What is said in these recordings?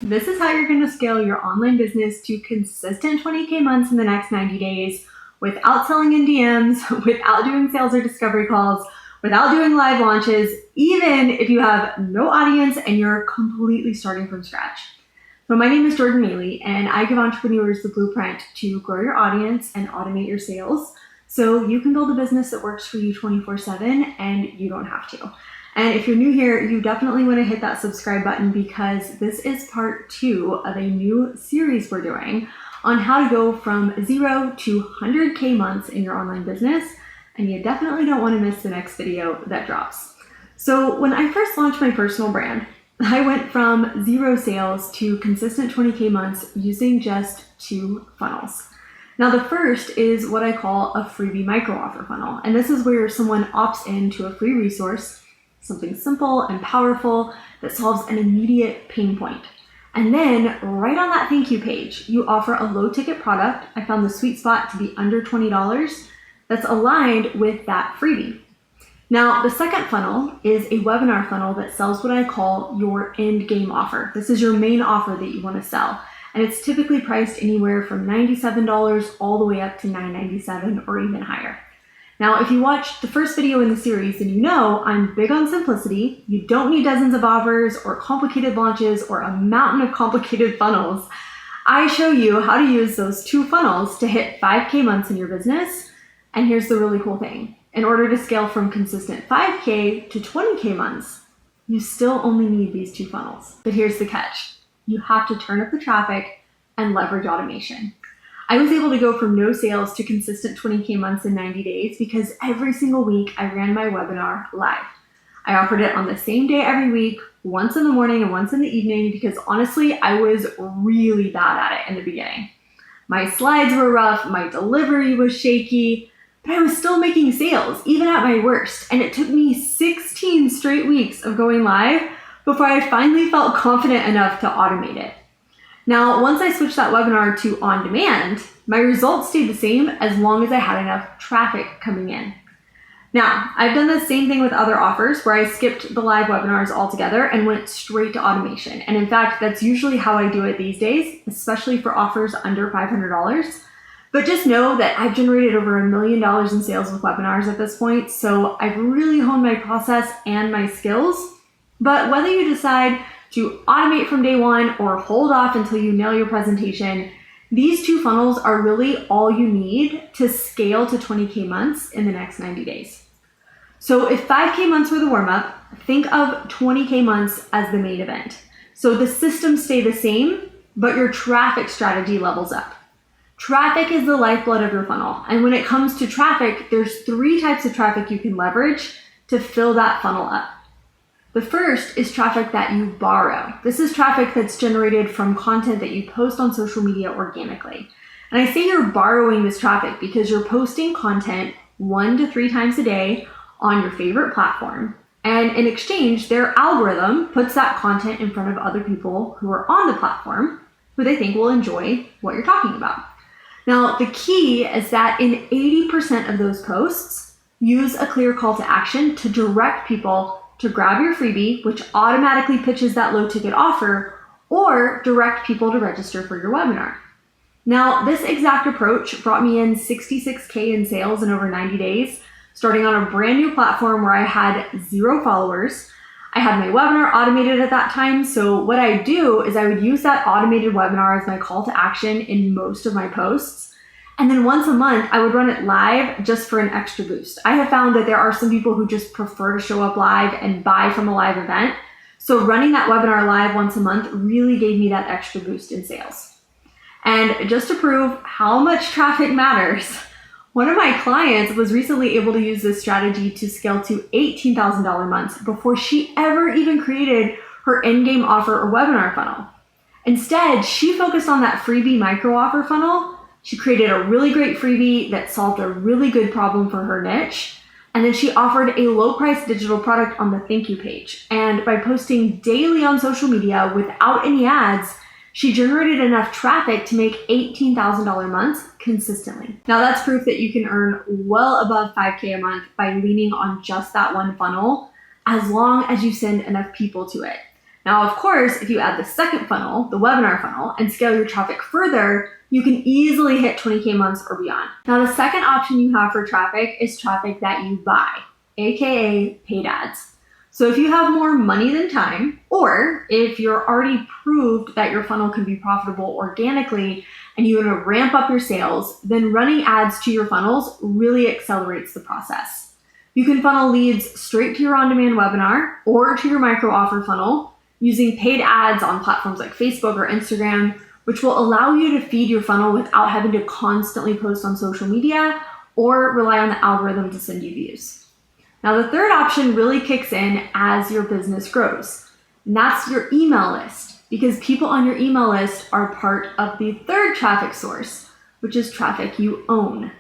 This is how you're going to scale your online business to consistent 20K months in the next 90 days without selling in DMs, without doing sales or discovery calls, without doing live launches, even if you have no audience and you're completely starting from scratch. So my name is Jordan Maylea, and I give entrepreneurs the blueprint to grow your audience and automate your sales so you can build a business that works for you 24/7 and you don't have to. And if you're new here, you definitely want to hit that subscribe button because this is part 2 of a new series we're doing on how to go from 0 to 100K months in your online business. And you definitely don't want to miss the next video that drops. So when I first launched my personal brand, I went from 0 sales to consistent 20K months using just 2 funnels. Now the first is what I call a freebie micro offer funnel. And this is where someone opts into a free resource, something simple and powerful that solves an immediate pain point. And then right on that thank you page, you offer a low ticket product. I found the sweet spot to be under $20 that's aligned with that freebie. Now, the second funnel is a webinar funnel that sells what I call your end game offer. This is your main offer that you want to sell. And it's typically priced anywhere from $97 all the way up to $9.97 or even higher. Now, if you watched the first video in the series, then you know I'm big on simplicity. You don't need dozens of offers or complicated launches or a mountain of complicated funnels. I show you how to use those 2 funnels to hit 5K months in your business. And here's the really cool thing. In order to scale from consistent 5K to 20K months, you still only need these 2 funnels. But here's the catch. You have to turn up the traffic and leverage automation. I was able to go from no sales to consistent 20K months in 90 days because every single week I ran my webinar live. I offered it on the same day every week, once in the morning and once in the evening, because honestly, I was really bad at it in the beginning. My slides were rough, my delivery was shaky, but I was still making sales, even at my worst. And it took me 16 straight weeks of going live before I finally felt confident enough to automate it. Now, once I switched that webinar to on demand, my results stayed the same as long as I had enough traffic coming in. Now, I've done the same thing with other offers where I skipped the live webinars altogether and went straight to automation. And in fact, that's usually how I do it these days, especially for offers under $500. But just know that I've generated over $1 million in sales with webinars at this point. So I've really honed my process and my skills. But whether you decide to automate from day one or hold off until you nail your presentation, these 2 funnels are really all you need to scale to 20K months in the next 90 days. So if 5K months were the warm-up, think of 20K months as the main event. So the systems stay the same, but your traffic strategy levels up. Traffic is the lifeblood of your funnel. And when it comes to traffic, there's 3 types of traffic you can leverage to fill that funnel up. The first is traffic that you borrow. This is traffic that's generated from content that you post on social media organically. And I say you're borrowing this traffic because you're posting content 1 to 3 times a day on your favorite platform. And in exchange, their algorithm puts that content in front of other people who are on the platform who they think will enjoy what you're talking about. Now, the key is that in 80% of those posts, use a clear call to action to direct people to grab your freebie, which automatically pitches that low ticket offer, or direct people to register for your webinar. Now, this exact approach brought me in 66K in sales in over 90 days, starting on a brand new platform where I had 0 followers. I had my webinar automated at that time. So what I do is I would use that automated webinar as my call to action in most of my posts. And then once a month, I would run it live just for an extra boost. I have found that there are some people who just prefer to show up live and buy from a live event. So running that webinar live once a month really gave me that extra boost in sales. And just to prove how much traffic matters, one of my clients was recently able to use this strategy to scale to $18,000 months before she ever even created her in-game offer or webinar funnel. Instead, she focused on that freebie micro offer funnel. She created a really great freebie that solved a really good problem for her niche. And then she offered a low-priced digital product on the thank you page. And by posting daily on social media without any ads, she generated enough traffic to make $18,000 months consistently. Now that's proof that you can earn well above 5K a month by leaning on just that one funnel, as long as you send enough people to it. Now, of course, if you add the second funnel, the webinar funnel, and scale your traffic further, you can easily hit 20K months or beyond. Now, the second option you have for traffic is traffic that you buy, aka paid ads. So if you have more money than time, or if you're already proved that your funnel can be profitable organically and you want to ramp up your sales, then running ads to your funnels really accelerates the process. You can funnel leads straight to your on-demand webinar or to your micro offer funnel using paid ads on platforms like Facebook or Instagram, which will allow you to feed your funnel without having to constantly post on social media or rely on the algorithm to send you views. Now, the third option really kicks in as your business grows, and that's your email list, because people on your email list are part of the third traffic source, which is traffic you own.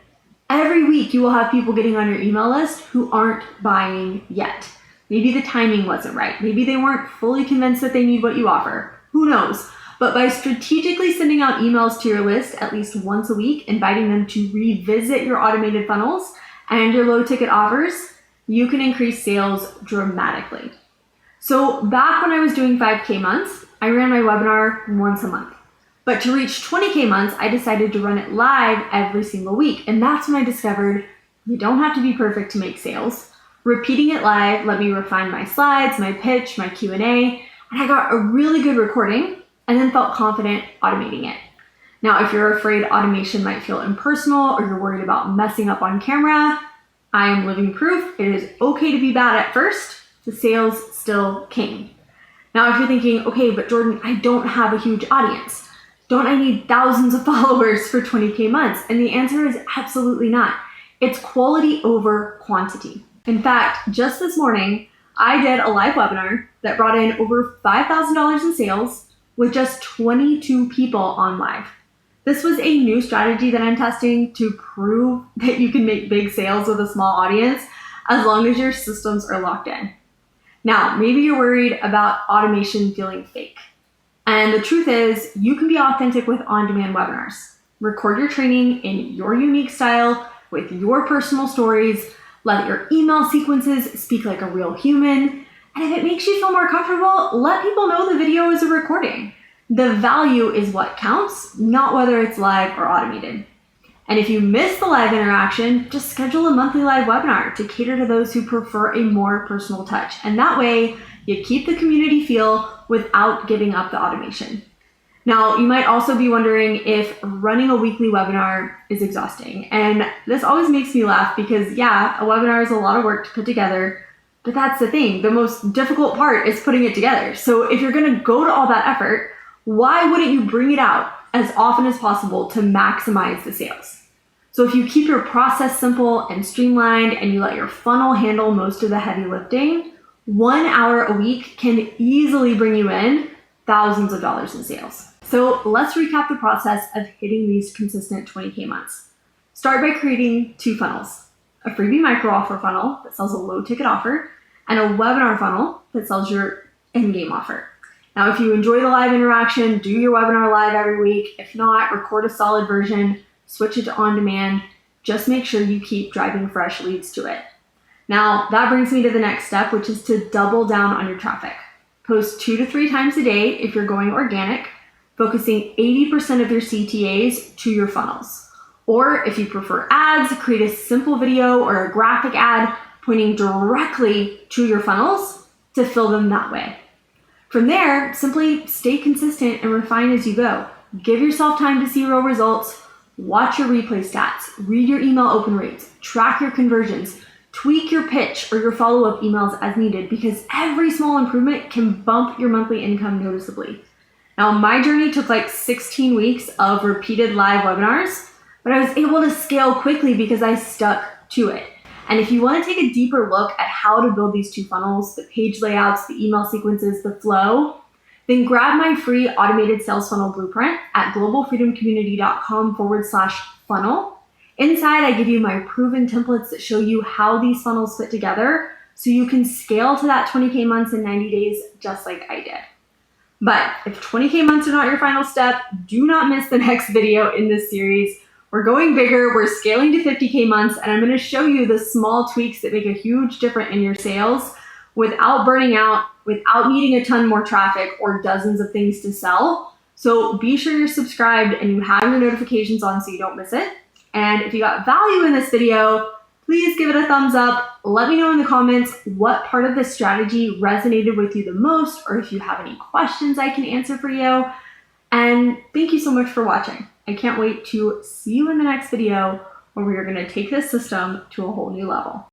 Every week, you will have people getting on your email list who aren't buying yet. Maybe the timing wasn't right. Maybe they weren't fully convinced that they need what you offer. Who knows? But by strategically sending out emails to your list at least once a week, inviting them to revisit your automated funnels and your low ticket offers, you can increase sales dramatically. So back when I was doing 5K months, I ran my webinar once a month. But to reach 20K months, I decided to run it live every single week. And that's when I discovered you don't have to be perfect to make sales. Repeating it live let me refine my slides, my pitch, my Q&A, and I got a really good recording and then felt confident automating it. Now, if you're afraid automation might feel impersonal or you're worried about messing up on camera, I am living proof it is okay to be bad at first. The sales still came. Now, if you're thinking, okay, but Jordan, I don't have a huge audience. Don't I need thousands of followers for 20K months? And the answer is absolutely not. It's quality over quantity. In fact, just this morning, I did a live webinar that brought in over $5,000 in sales with just 22 people on live. This was a new strategy that I'm testing to prove that you can make big sales with a small audience as long as your systems are locked in. Now, maybe you're worried about automation feeling fake. And the truth is, you can be authentic with on-demand webinars. Record your training in your unique style with your personal stories. Let your email sequences speak like a real human. And if it makes you feel more comfortable, let people know the video is a recording. The value is what counts, not whether it's live or automated. And if you miss the live interaction, just schedule a monthly live webinar to cater to those who prefer a more personal touch. And that way, you keep the community feel without giving up the automation. Now, you might also be wondering if running a weekly webinar is exhausting. And this always makes me laugh because, yeah, a webinar is a lot of work to put together, but that's the thing. The most difficult part is putting it together. So if you're gonna go to all that effort, why wouldn't you bring it out as often as possible to maximize the sales? So if you keep your process simple and streamlined and you let your funnel handle most of the heavy lifting, 1 hour a week can easily bring you in thousands of dollars in sales. So let's recap the process of hitting these consistent 20K months. Start by creating 2 funnels, a freebie micro offer funnel that sells a low ticket offer and a webinar funnel that sells your in-game offer. Now, if you enjoy the live interaction, do your webinar live every week. If not, record a solid version, switch it to on-demand. Just make sure you keep driving fresh leads to it. Now, that brings me to the next step, which is to double down on your traffic. Post 2 to 3 times a day if you're going organic, focusing 80% of your CTAs to your funnels. Or if you prefer ads, create a simple video or a graphic ad pointing directly to your funnels to fill them that way. From there, simply stay consistent and refine as you go. Give yourself time to see real results, watch your replay stats, read your email open rates, track your conversions, tweak your pitch or your follow-up emails as needed because every small improvement can bump your monthly income noticeably. Now, my journey took like 16 weeks of repeated live webinars, but I was able to scale quickly because I stuck to it. And if you want to take a deeper look at how to build these 2 funnels, the page layouts, the email sequences, the flow, then grab my free automated sales funnel blueprint at globalfreedomcommunity.com/funnel. Inside, I give you my proven templates that show you how these funnels fit together so you can scale to that 20K months in 90 days just like I did. But if 20K months are not your final step, do not miss the next video in this series. We're going bigger, we're scaling to 50K months, and I'm gonna show you the small tweaks that make a huge difference in your sales without burning out without needing a ton more traffic or dozens of things to sell. So be sure you're subscribed and you have your notifications on so you don't miss it. And if you got value in this video, please give it a thumbs up. Let me know in the comments what part of this strategy resonated with you the most, or if you have any questions I can answer for you. And thank you so much for watching. I can't wait to see you in the next video where we are going to take this system to a whole new level.